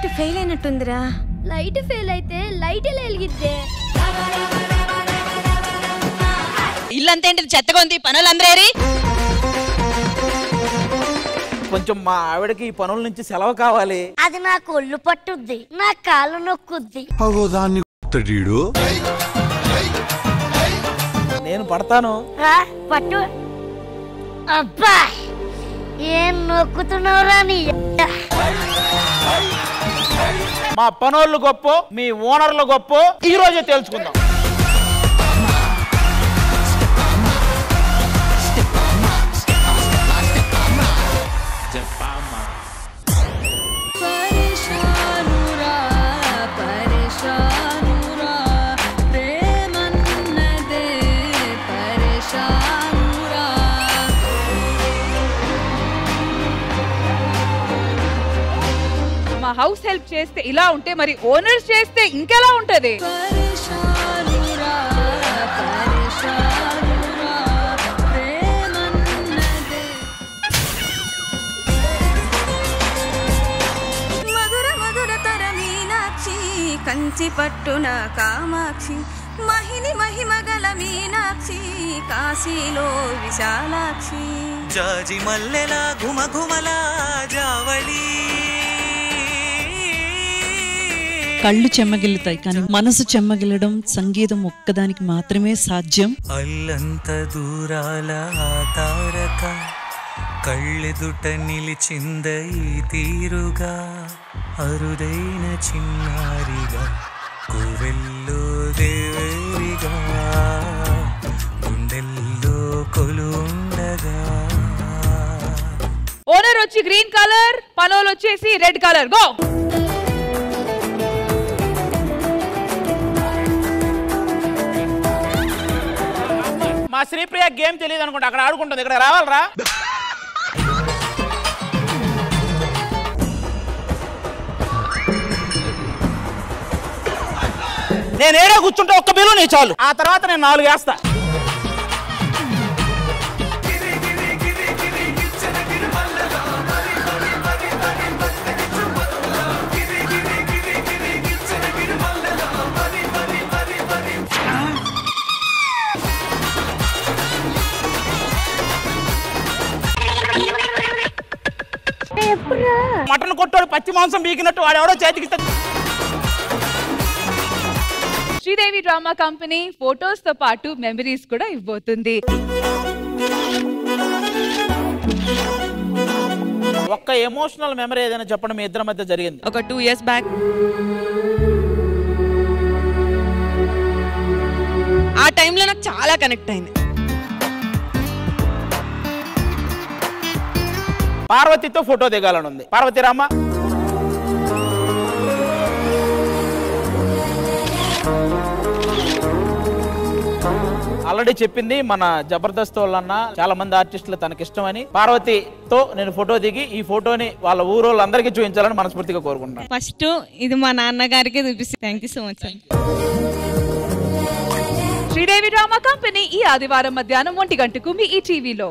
Light fail అయినట్టుందిరా. Light fail అయితే light ఎలా వెలిగిద్దే? ఇల్లంతా ఏంటి చెత్తగా ఉంది, పనులందరేరి. కొంచెం మా ఆవిడకి ఈ పనుల నుంచి సెలవు కావాలి. అది నాకు ఒళ్ళు పట్టుద్ది, నా కాళ్ళు నొక్కుద్ది. నేను పడతాను. పట్టు. అబ్బా ఏం నొక్కుతున్నావురా నీ. మా పనోళ్ళు గొప్ప, మీ ఓనర్లు గొప్ప, ఈ రోజే తెలుసుకుందాం. మా హౌస్ హెల్ప్ చేస్తే ఇలా ఉంటే మరి ఓనర్స్ చేస్తే ఇంకెలా ఉంటది? మధుర మధుర తర మీనాక్షి, కంచి పట్టున కామాక్షి, మహిని మహిమగల మీనాక్షి, కాశీలో విశాలాక్షి. జాజి మల్లెల ఘుమఘుమల జావళి. కళ్ళు చెమ్మగిల్లుతాయి కానీ మనసు చెమ్మగిల్లడం సంగీతం ఒక్కదానికి మాత్రమే సాధ్యం. అల్లంత దూరాల తారక కళ్ళెదుట నిలిచింద ఈ తీరుగా, అరుదైన చిన్నారిగా కోవెల్లో దేవేరిగా, గుండెల్లో కొలుండగా. ఓనర్ వచ్చి గ్రీన్ కలర్, పనోలు వచ్చేసి రెడ్ కలర్. గో. మా శ్రీప్రియ గేమ్ తెలియదు అనుకుంటా, అక్కడ ఆడుకుంటుంది, ఇక్కడ రావాలరా. నేను ఏడా కూర్చుంటే ఒక్క బిల్లు నీ చాలు, ఆ తర్వాత నేను 4 వేస్తా. మటన్ కొట్టాడు పచ్చి మాంసం బీకినట్టు వాడు ఎవడో చేతికి. శ్రీదేవి డ్రామా కంపెనీ ఫోటోస్ తో పాటు మెమరీస్ కూడా ఇవ్వబోతుంది. ఒక్క ఎమోషనల్ మెమరీ ఏదైనా చెప్పండి మీ ఇద్దరి మధ్య జరిగింది. ఒక 2 years బ్యాక్ ఆ టైంలో నాకు చాలా కనెక్ట్ అయింది. పార్వతితో ఫోటో దిగాలని ఉంది. పార్వతి రామ్మ. ఆల్రెడీ చెప్పింది మన జబర్దస్త్ వాళ్ళన్న చాలా మంది ఆర్టిస్టులు తనకి ఇష్టమని. పార్వతితో నేను ఫోటో దిగి ఈ ఫోటోని వాళ్ళ ఊరోళ్ళందరికీ చూపించాలని మనస్ఫూర్తిగా కోరుకుంటున్నాను. ఫస్ట్ ఇది మా నాన్నగారికి చూపిస్తే thank you so much. Sridevi drama company ఈ ఆదివారం మధ్యాహ్నం 1 గంటకు మీ ఈ టీవీలో.